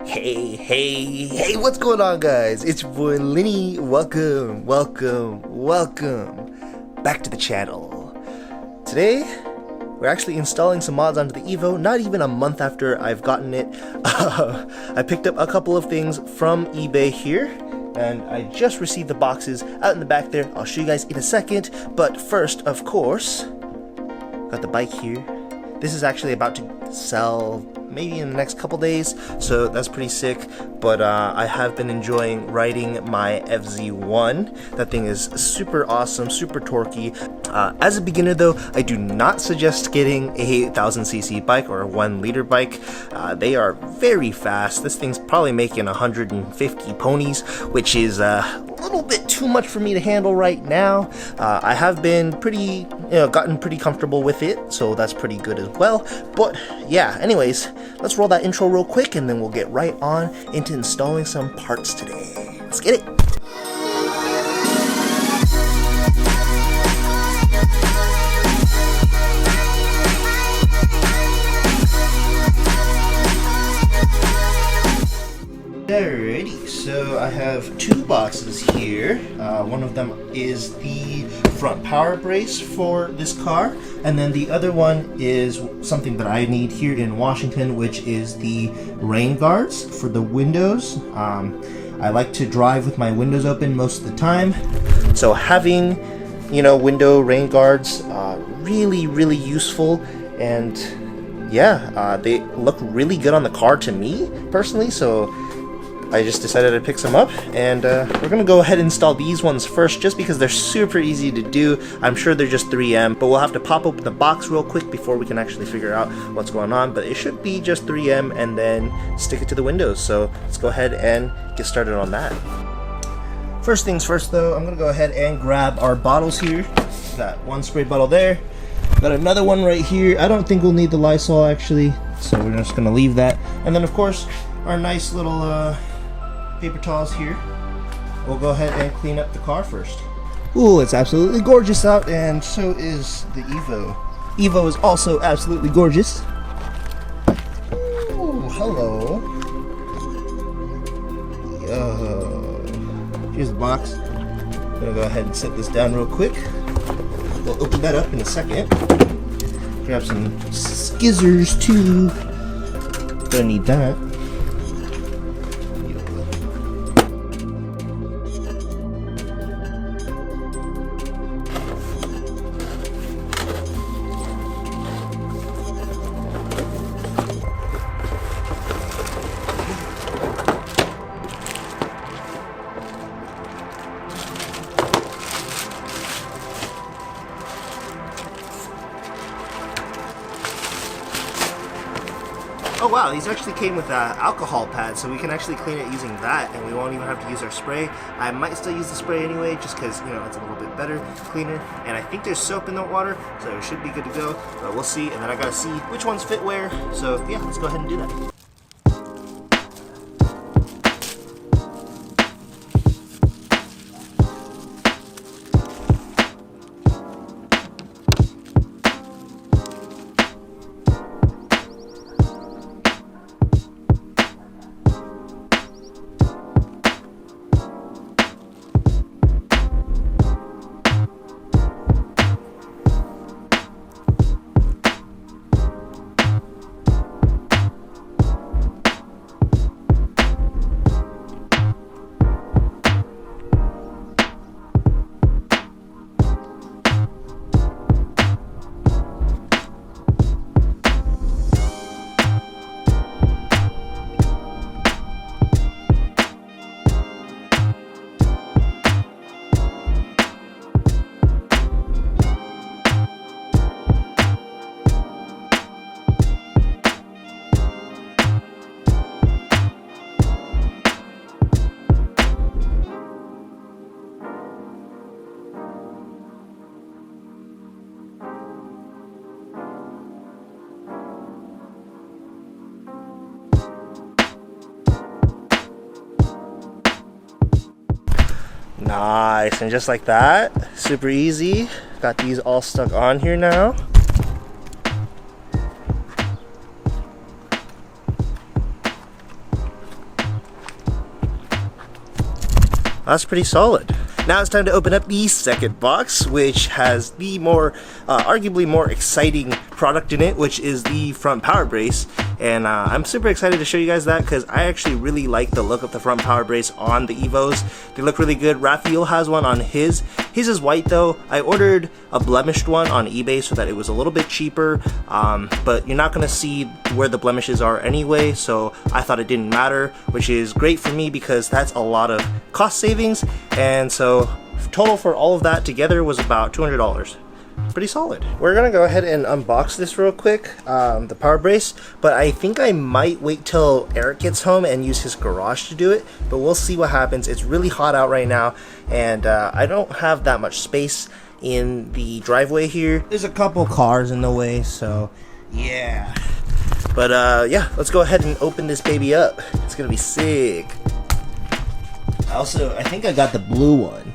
Hey, what's going on, guys? It's your boy Lenny. Welcome back to the channel. Today, we're actually installing some mods onto the Evo, not even a month after I've gotten it. I picked up a couple of things from eBay here, and I just received the boxes out in the back there. I'll show you guys in a second, but first, of course, got the bike here. This is actually about to sell maybe in the next couple days, so that's pretty sick. But I have been enjoying riding my FZ1. That thing is super awesome, super torquey. As a beginner though, I do not suggest getting a 1000cc bike or a 1 liter bike. They are very fast. This thing's probably making 150 ponies, which is a little bit too much for me to handle right now. I have been gotten pretty comfortable with it, so that's pretty good as well. But yeah, anyways, let's roll that intro real quick and then we'll get right on into installing some parts today. Let's get it. Alrighty, so I have two boxes here. One of them is the front power brace for this car, and then the other one is something that I need here in Washington, which is the rain guards for the windows. I like to drive with my windows open most of the time, so having, window rain guards, really useful. And yeah, they look really good on the car to me personally, so I just decided to pick some up, and we're gonna go ahead and install these ones first just because they're super easy to do. I'm sure they're just 3M, but we'll have to pop open the box real quick before we can actually figure out what's going on, but it should be just 3M and then stick it to the windows. So let's go ahead and get started on that. First things first though, I'm gonna go ahead and grab our bottles here. Got one spray bottle there, got another one right here. I don't think we'll need the Lysol actually, so we're just gonna leave that. And then of course our nice little paper towels here. We'll go ahead and clean up the car first. Ooh, it's absolutely gorgeous out, and so is the Evo. Evo is also absolutely gorgeous. Ooh, hello. Yo. Here's the box. I'm gonna go ahead and set this down real quick. We'll open that up in a second. Grab some skizzers too. Gonna need that. Oh wow, these actually came with alcohol pads, so we can actually clean it using that, and we won't even have to use our spray. I might still use the spray anyway, just because, it's a little bit better, cleaner, and I think there's soap in the water, so it should be good to go, but we'll see, and then I gotta see which ones fit where, so yeah, let's go ahead and do that. Nice, and just like that, super easy. Got these all stuck on here now. That's pretty solid. Now it's time to open up the second box, which has the arguably more exciting product in it, which is the front power brace. And I'm super excited to show you guys that because I actually really like the look of the front power brace on the Evos. They look really good. Raphael has one on his. His is white though. I ordered a blemished one on eBay so that it was a little bit cheaper, but you're not going to see where the blemishes are anyway, so I thought it didn't matter, which is great for me because that's a lot of cost savings. And so total for all of that together was about $200. Pretty solid. We're gonna go ahead and unbox this real quick, the power brace, but I think I might wait till Eric gets home and use his garage to do it, but we'll see what happens. It's really hot out right now, and I don't have that much space in the driveway here. There's a couple cars in the way, so yeah. But yeah, let's go ahead and open this baby up. It's gonna be sick. Also, I think I got the blue one.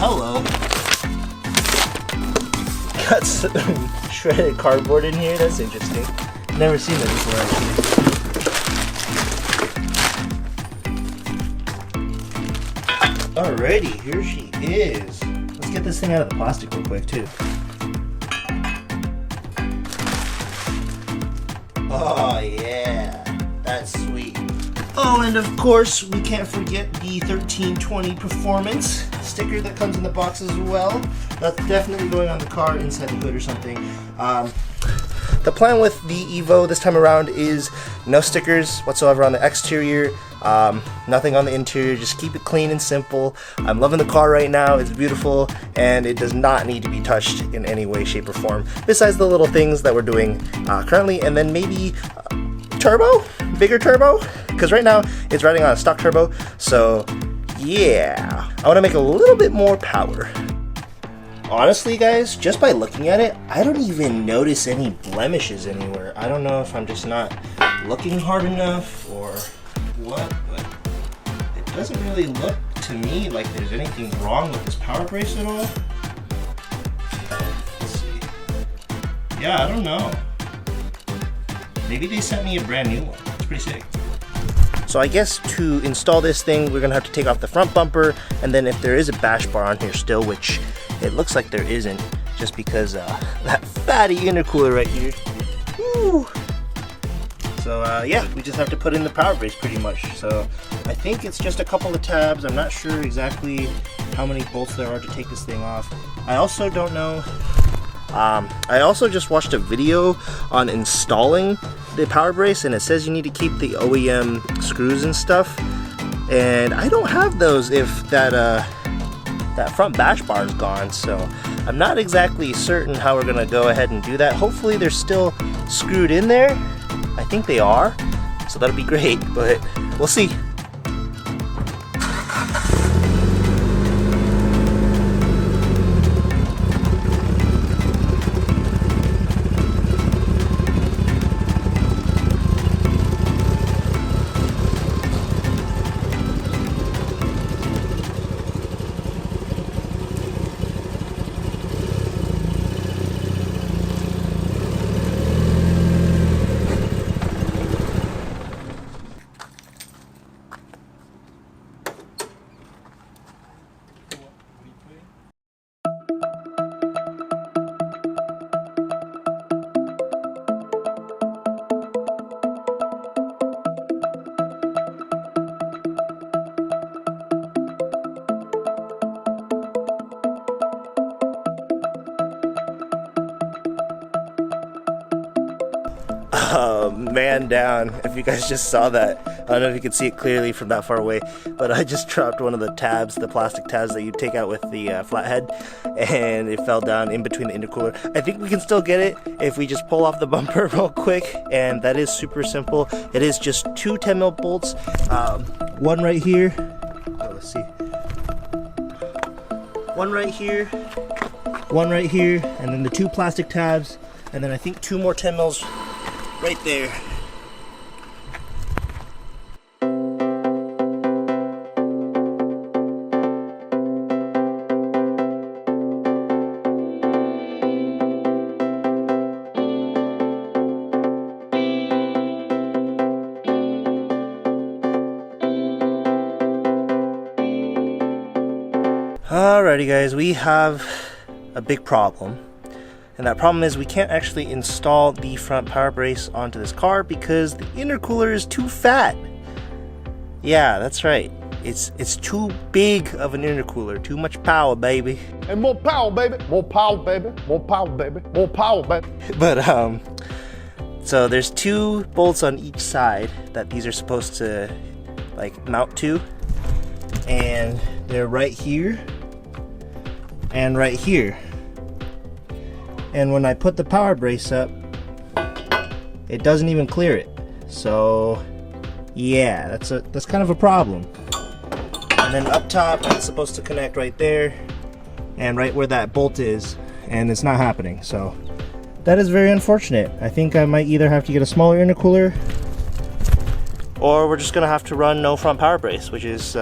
Hello. Got some shredded cardboard in here. That's interesting. Never seen that before, actually. Alrighty, here she is. Let's get this thing out of the plastic real quick, too. Oh, yeah. That's sweet. Oh, and of course, we can't forget the 1320 Performance sticker that comes in the box as well. That's definitely going on the car inside the hood or something. The plan with the Evo this time around is no stickers whatsoever on the exterior, nothing on the interior, just keep it clean and simple. I'm loving the car right now, it's beautiful, and it does not need to be touched in any way, shape, or form, besides the little things that we're doing currently, and then maybe turbo? Bigger turbo? Because right now it's riding on a stock turbo, so yeah. I want to make a little bit more power. Honestly guys, just by looking at it, I don't even notice any blemishes anywhere. I don't know if I'm just not looking hard enough or what, but it doesn't really look to me like there's anything wrong with this power brace at all. Let's see. Yeah, I don't know. Maybe they sent me a brand new one. It's pretty sick. So I guess to install this thing, we're gonna have to take off the front bumper, and then if there is a bash bar on here still, which it looks like there isn't, just because that fatty intercooler right here. Woo. So yeah, we just have to put in the power brace pretty much. So I think it's just a couple of tabs. I'm not sure exactly how many bolts there are to take this thing off. I also don't know. I also just watched a video on installing the power brace, and it says you need to keep the OEM screws and stuff, and I don't have those if that front bash bar is gone, so I'm not exactly certain how we're gonna go ahead and do that. Hopefully they're still screwed in there. I think they are, so that'll be great, but we'll see. Man down, if you guys just saw that. I don't know if you can see it clearly from that far away, but I just dropped one of the tabs, the plastic tabs that you take out with the flathead, and it fell down in between the intercooler. I think we can still get it if we just pull off the bumper real quick, and that is super simple. It is just two 10mm bolts, one right here. Oh, let's see. One right here, one right here, and then the two plastic tabs, and then I think two more 10mm right there. Alrighty guys, we have a big problem. And that problem is we can't actually install the front power brace onto this car because the intercooler is too fat. Yeah, that's right. It's too big of an intercooler. Too much power, baby. And more power, baby. More power, baby. More power, baby. More power, baby. But so there's 2 bolts on each side that these are supposed to like mount to, and they're right here and right here. And when I put the power brace up, it doesn't even clear it. So yeah, that's kind of a problem. And then up top, it's supposed to connect right there and right where that bolt is, and it's not happening. So that is very unfortunate. I think I might either have to get a smaller intercooler, or we're just gonna have to run no front power brace, which is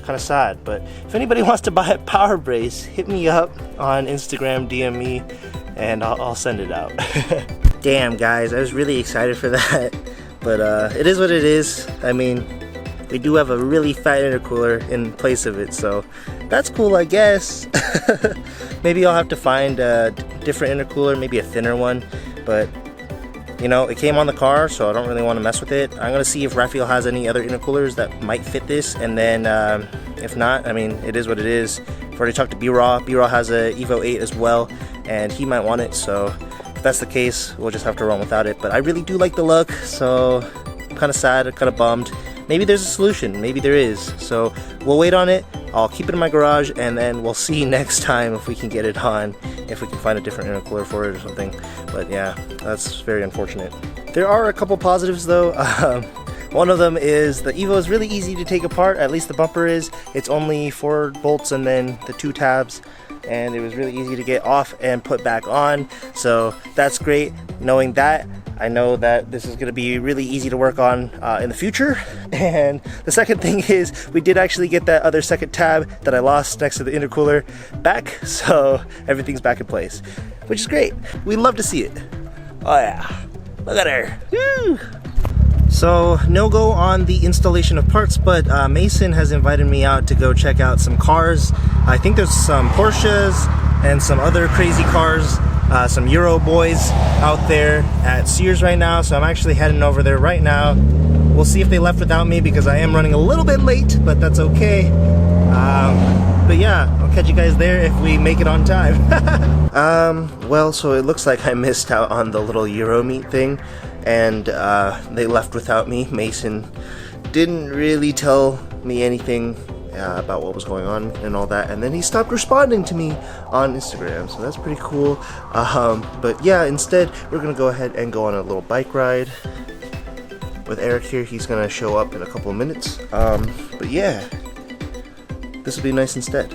kind of sad. But if anybody wants to buy a power brace, hit me up on Instagram, DM me, and I'll send it out. Damn guys, I was really excited for that, but it is what it is. I mean, we do have a really fat intercooler in place of it, so that's cool, I guess. Maybe I'll have to find a different intercooler, maybe a thinner one, but you know, it came on the car, so I don't really want to mess with it. I'm gonna see if Raphael has any other intercoolers that might fit this, and then if not, I mean, it is what it is. I've already talked to B-Raw. B-Raw has a Evo 8 as well, and he might want it, so if that's the case, we'll just have to run without it. But I really do like the look, so I'm kind of sad, I'm kind of bummed. Maybe there's a solution, maybe there is. So we'll wait on it. I'll keep it in my garage, and then we'll see next time if we can get it on, if we can find a different intercooler for it or something. But yeah, that's very unfortunate. There are a couple positives though. One of them is the Evo is really easy to take apart, at least the bumper is. It's only 4 bolts and then the 2 tabs, and it was really easy to get off and put back on. So that's great. Knowing that, I know that this is going to be really easy to work on in the future. And the second thing is we did actually get that other second tab that I lost next to the intercooler back, so everything's back in place, which is great. We love to see it. Oh yeah, look at her. Woo! So no go on the installation of parts, but Mason has invited me out to go check out some cars. I think there's some Porsches and some other crazy cars, some Euro boys out there at Sears right now, so I'm actually heading over there right now. We'll see if they left without me because I am running a little bit late, but that's okay. But yeah, I'll catch you guys there if we make it on time. Well, so it looks like I missed out on the little Euro meet thing, and they left without me. Mason didn't really tell me anything about what was going on and all that, and then he stopped responding to me on Instagram, so that's pretty cool. But yeah, instead we're gonna go ahead and go on a little bike ride with Eric here. He's gonna show up in a couple of minutes, but yeah, this will be nice instead.